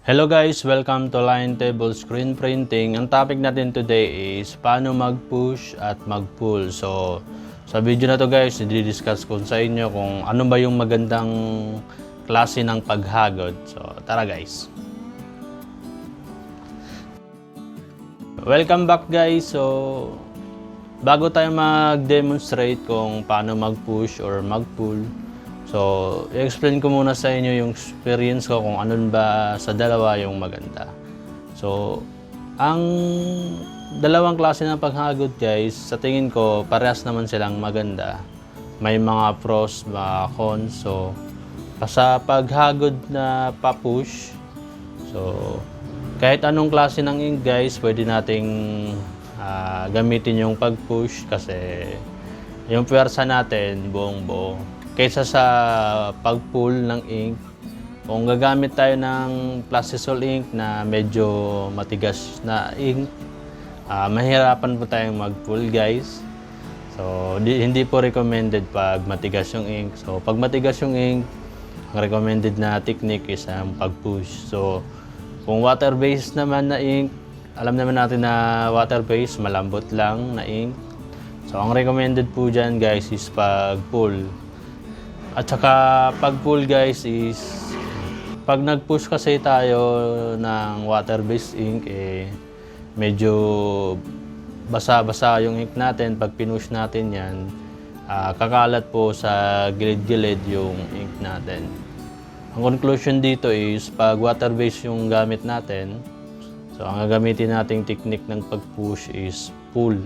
Hello guys, welcome to Line Table Screen Printing. Ang topic natin today is paano mag-push at mag-pull. So, sa video na to guys, i-discuss ko sa inyo kung ano ba yung magandang klase ng paghagod. So, tara guys. Welcome back guys. So, bago tayo mag-demonstrate kung paano mag-push or mag-pull, so, i-explain ko muna sa inyo yung experience ko kung ano ba sa dalawa yung maganda. So, ang dalawang klase ng paghagod guys, sa tingin ko, parehas naman silang maganda. May mga pros, mga cons. So, sa paghagod na pa-push, so, kahit anong klase ng ink guys, pwede nating gamitin yung pag-push kasi yung puwersa natin buong-buo. Kaysa sa pag-pull ng ink, kung gagamit tayo ng plastisol ink na medyo matigas na ink, mahirapan po tayong mag-pull guys. So, hindi po recommended pag matigas yung ink. So, pag matigas yung ink, ang recommended na technique is ang pag-push. So, kung water-based naman na ink, alam naman natin na water-based, malambot lang na ink. So, ang recommended po dyan guys is pag-pull. At saka pag-pull guys is pag nag-push kasi tayo ng water-based ink, medyo basa-basa yung ink natin. Pag pinush natin yan, kakalat po sa gilid-gilid yung ink natin. Ang conclusion dito is pag water-based yung gamit natin, so ang gagamitin nating technique ng pag-push is pull.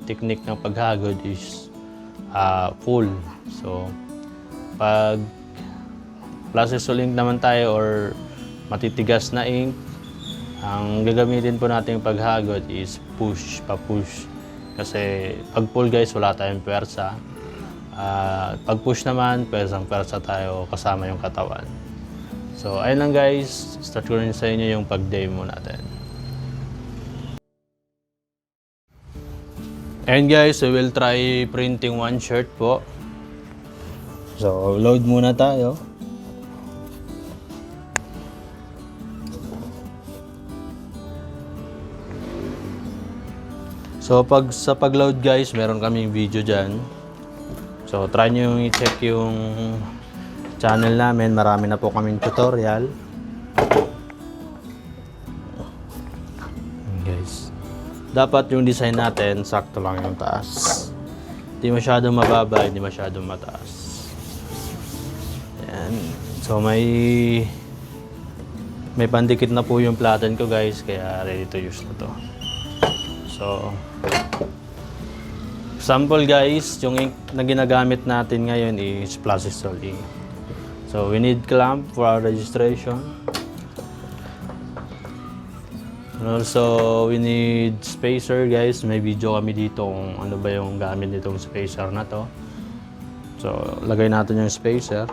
Technique ng paghagod is pull. So, pag plastisol ink naman tayo or matitigas na ink, ang gagamitin po natin paghagod is push, pa-push. Kasi pag pull guys, wala tayong pwersa. Pag push naman, pwersa tayo kasama yung katawan. So, ayun lang guys. Start ko rin sa inyo yung pag-demo natin. And guys, we will try printing one shirt po. So, load muna tayo. So, sa pag-load guys, meron kaming video dyan. So, try nyo yung i-check yung channel namin. Marami na po kaming tutorial. Guys, dapat yung design natin, sakto lang yung taas. Hindi masyadong mababa, hindi masyadong mataas. Ayan. So, may pandikit na po yung platen ko guys, kaya ready to use na to. So, sample guys, yung ink na ginagamit natin ngayon is plastisol ink. So, we need clamp for our registration. And also, we need spacer guys. May video kami dito kung ano ba yung gamit nitong spacer na to. So, lagay natin yung spacer.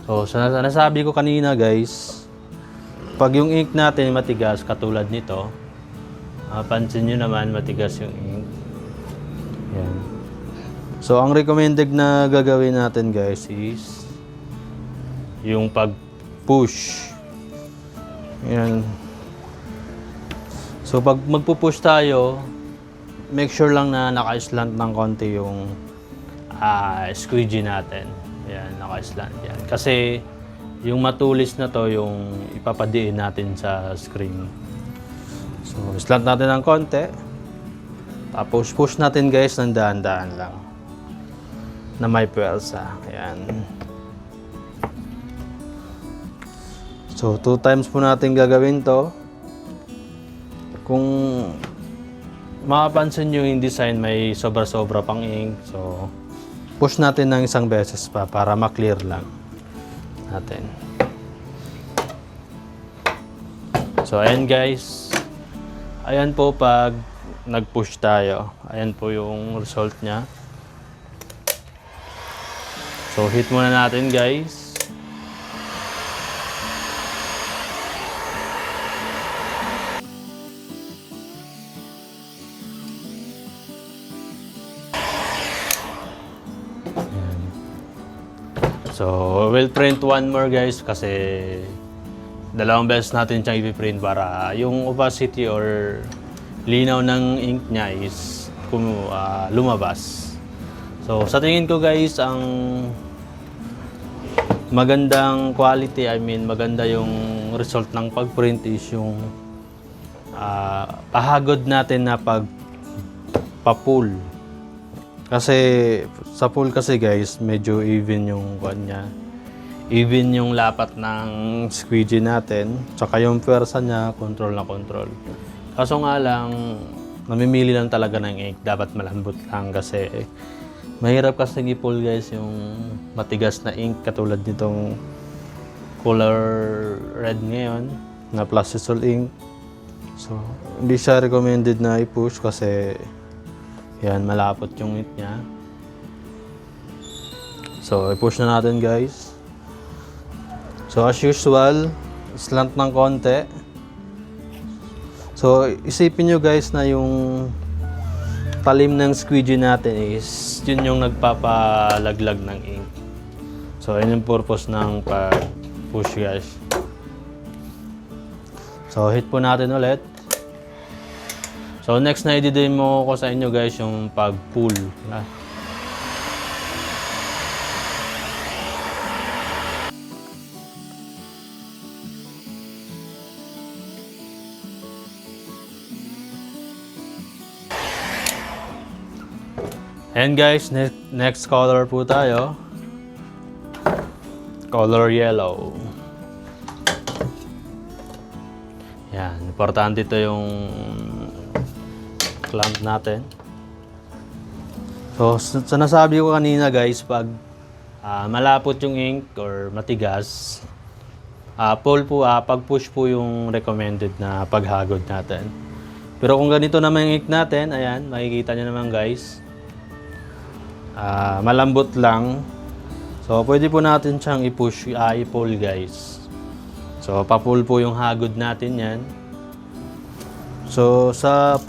So, nasabi ko kanina guys, pag yung ink natin matigas katulad nito, pansin nyo naman matigas yung ink. Yan. So, ang recommended na gagawin natin guys is yung pag-push. Yan. So, pag magpupush tayo, make sure lang na naka-slant ng konti yung squeegee natin. Yan, naka-slant yan. Kasi yung matulis na to yung ipapadiin natin sa screen. So, slant natin ng konti. Tapos push natin guys ng daan-daan lang. Na may pwersa. Ayan. So, 2 times po natin gagawin to. Kung makapansin nyo yung design, may sobra-sobra pang ink. So, push natin ng isang beses pa para ma-clear lang natin. So, ayan guys. Ayan po pag nag-push tayo. Ayan po yung result niya. So, hit muna natin guys. So, we'll print one more guys kasi dalawang beses natin siyang ipiprint para yung opacity or linaw ng ink niya is lumabas. So sa tingin ko guys, ang magandang quality, maganda yung result ng pagprint is yung pahagod natin na pagpa-pull. Kasi sa pull kasi guys, medyo even yung kanya. Even yung lapat ng squeegee natin, tsaka yung pwersa niya, control na control. Kaso nga lang, namimili lang talaga ng ink. Dapat malambot lang kasi mahirap kasi i-pull guys yung matigas na ink katulad nitong color red ngayon na plastisol ink. So, hindi siya recommended na i-push kasi yan, malapot yung ink niya. So, i-push na natin guys. So, as usual, slant ng konti. So, isipin nyo guys na yung talim ng squeegee natin is yun yung nagpapalaglag ng ink. So, yun yung purpose ng pag-push guys. So, hit po natin ulit. So, next na i-demo ko sa inyo guys yung pag-pull. And guys, next color po tayo. Color yellow. Yan, importante ito yung clamp natin. So, sa nasabi ko kanina guys, pag malapot yung ink or matigas, pag push po yung recommended na paghagod natin. Pero kung ganito naman yung ink natin, ayan, makikita nyo naman guys, malambot lang. So, pwede po natin siyang i-push, i-pull guys. So, pa-pull po yung hagod natin yan. So, sa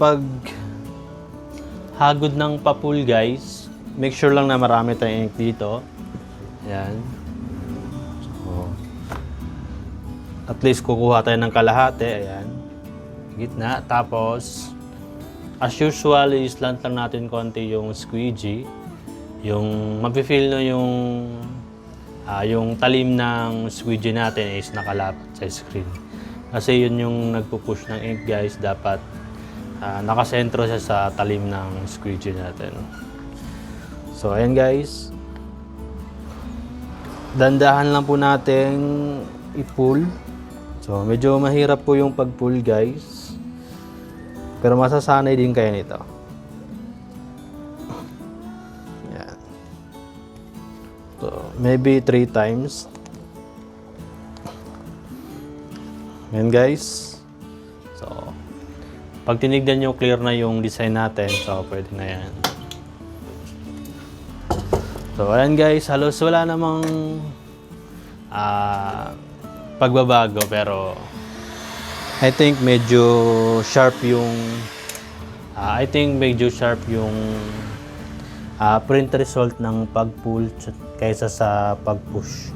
hagod ng pa-pull guys, make sure lang na marami tayong ink dito. Ayan. So, at least kukuha tayo ng kalahati. Ayan. Gitna. Tapos, as usual, i-slant lang natin konti yung squeegee. Yung mapifeel na yung talim ng squeegee natin is nakalapat sa screen. Kasi yun yung nagpupush ng ink guys. Dapat nakasentro siya sa talim ng squeegee natin. So ayan guys. Dandahan lang po natin i-pull. So medyo mahirap po yung pag-pull guys. Pero masasanay din kayo nito. So, maybe 3 times. Yan guys. So, pag tinignan nyo clear na yung design natin, so pwede na yan. So, ayan guys. Halos wala namang pagbabago pero I think medyo sharp yung print result ng pag-pull kaysa sa pag-push.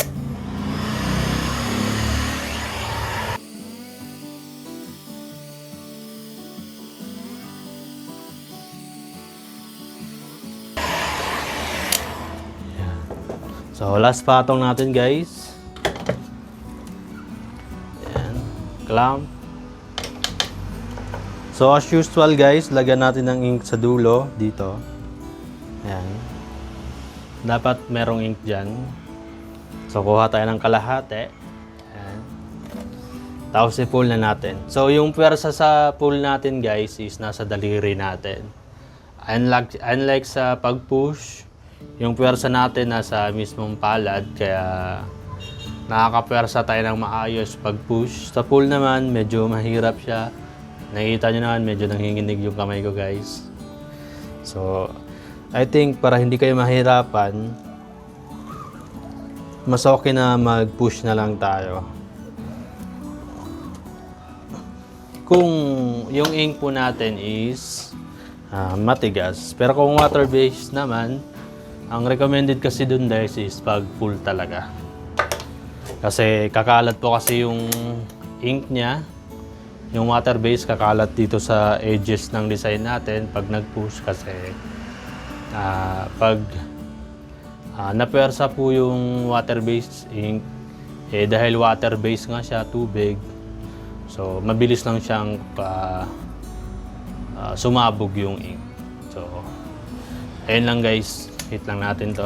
So, last patong natin guys. Ayan. Clamp. So, as usual guys, lagyan natin ng ink sa dulo dito. Ayan. Dapat merong ink dyan. So, kuha tayo ng kalahati. Ayan. Tapos, i-pull na natin. So, yung pwersa sa pull natin, guys, is nasa daliri natin. Unlike sa pag-push, yung pwersa natin nasa mismong palad. Kaya, nakakapwersa tayo ng maayos pag-push. Sa pull naman, medyo mahirap siya. Nakikita nyo naman, medyo nanginginig yung kamay ko, guys. So, I think para hindi kayo mahirapan, mas okay na mag-push na lang tayo. Kung yung ink po natin is matigas. Pero kung water-based naman, ang recommended kasi dun guys is pag-pull talaga. Kasi kakalat po kasi yung ink niya. Yung water base kakalat dito sa edges ng design natin pag nag-push kasi pag napersa po yung water base ink, dahil water base nga siya, tubig, so mabilis lang siyang sumabog yung ink. So ayun lang guys, hit lang natin to.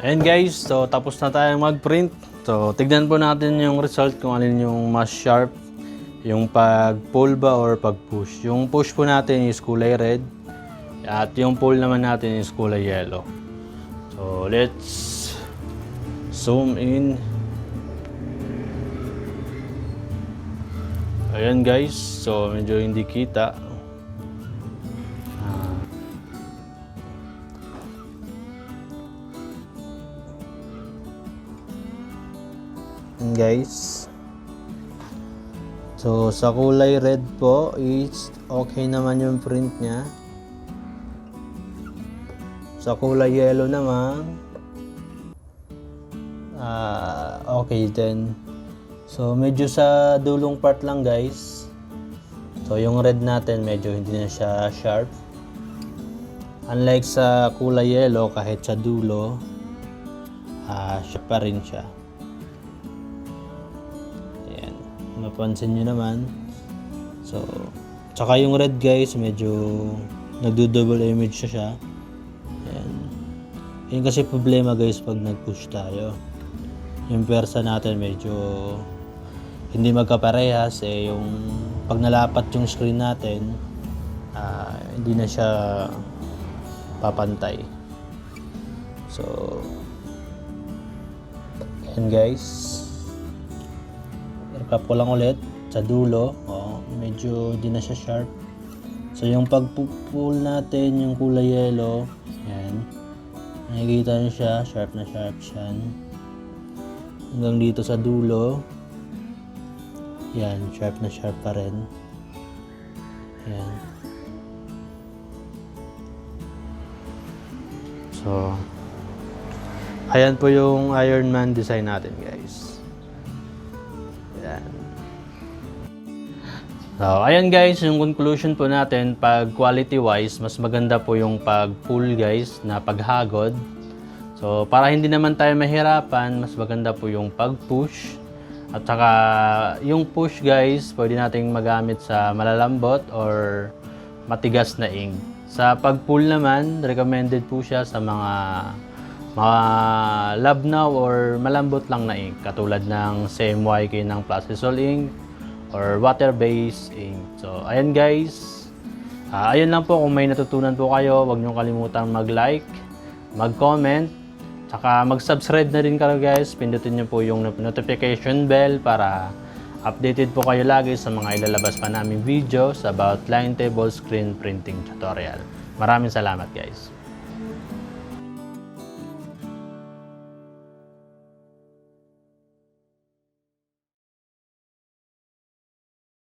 Ayan guys, so tapos na tayong mag-print. So tignan po natin yung result kung alin yung mas sharp, yung pag-pull ba or pag-push. Yung push po natin is kulay red at yung pull naman natin is kulay yellow. So let's zoom in. Ayan guys, so medyo hindi kita. Guys, so sa kulay red po is okay naman yung print nya. Sa kulay yellow naman okay din. So medyo sa dulong part lang guys, so yung red natin medyo hindi na siya sharp, unlike sa kulay yellow kahit sa dulo sharp pa rin siya. Mapansin nyo naman. So, tsaka yung red guys, medyo nagdo-double image siya. Ayan. Yun kasi problema guys pag nag-push tayo. Yung persa natin medyo hindi magkaparehas. Yung pag nalapat yung screen natin, hindi na siya papantay. So, ayan guys. Recap ko lang ulit sa dulo, medyo di na siya sharp. So yung pag-pull natin yung kulay yellow, yan, nakikita nyo siya, sharp na sharp siya. Hanggang dito sa dulo, yan, sharp na sharp pa rin. Yan. So ayan po yung Iron Man design natin guys. So, ayan guys, yung conclusion po natin, pag quality wise, mas maganda po yung pag-pull guys, na paghagod. So, para hindi naman tayo mahirapan, mas maganda po yung pag-push. At saka, yung push guys, pwede nating magamit sa malalambot or matigas na ink. Sa pag-pull naman, recommended po siya sa mga labnaw or malambot lang na ink, katulad ng CMYK ng Plastisol ink or water-based ink. So, ayan guys. Ayun lang po, kung may natutunan po kayo, huwag niyo kalimutang mag-like, mag-comment, saka mag-subscribe na rin kayo guys. Pindutin niyo po yung notification bell para updated po kayo lagi sa mga ilalabas pa naming videos about line table screen printing tutorial. Maraming salamat guys.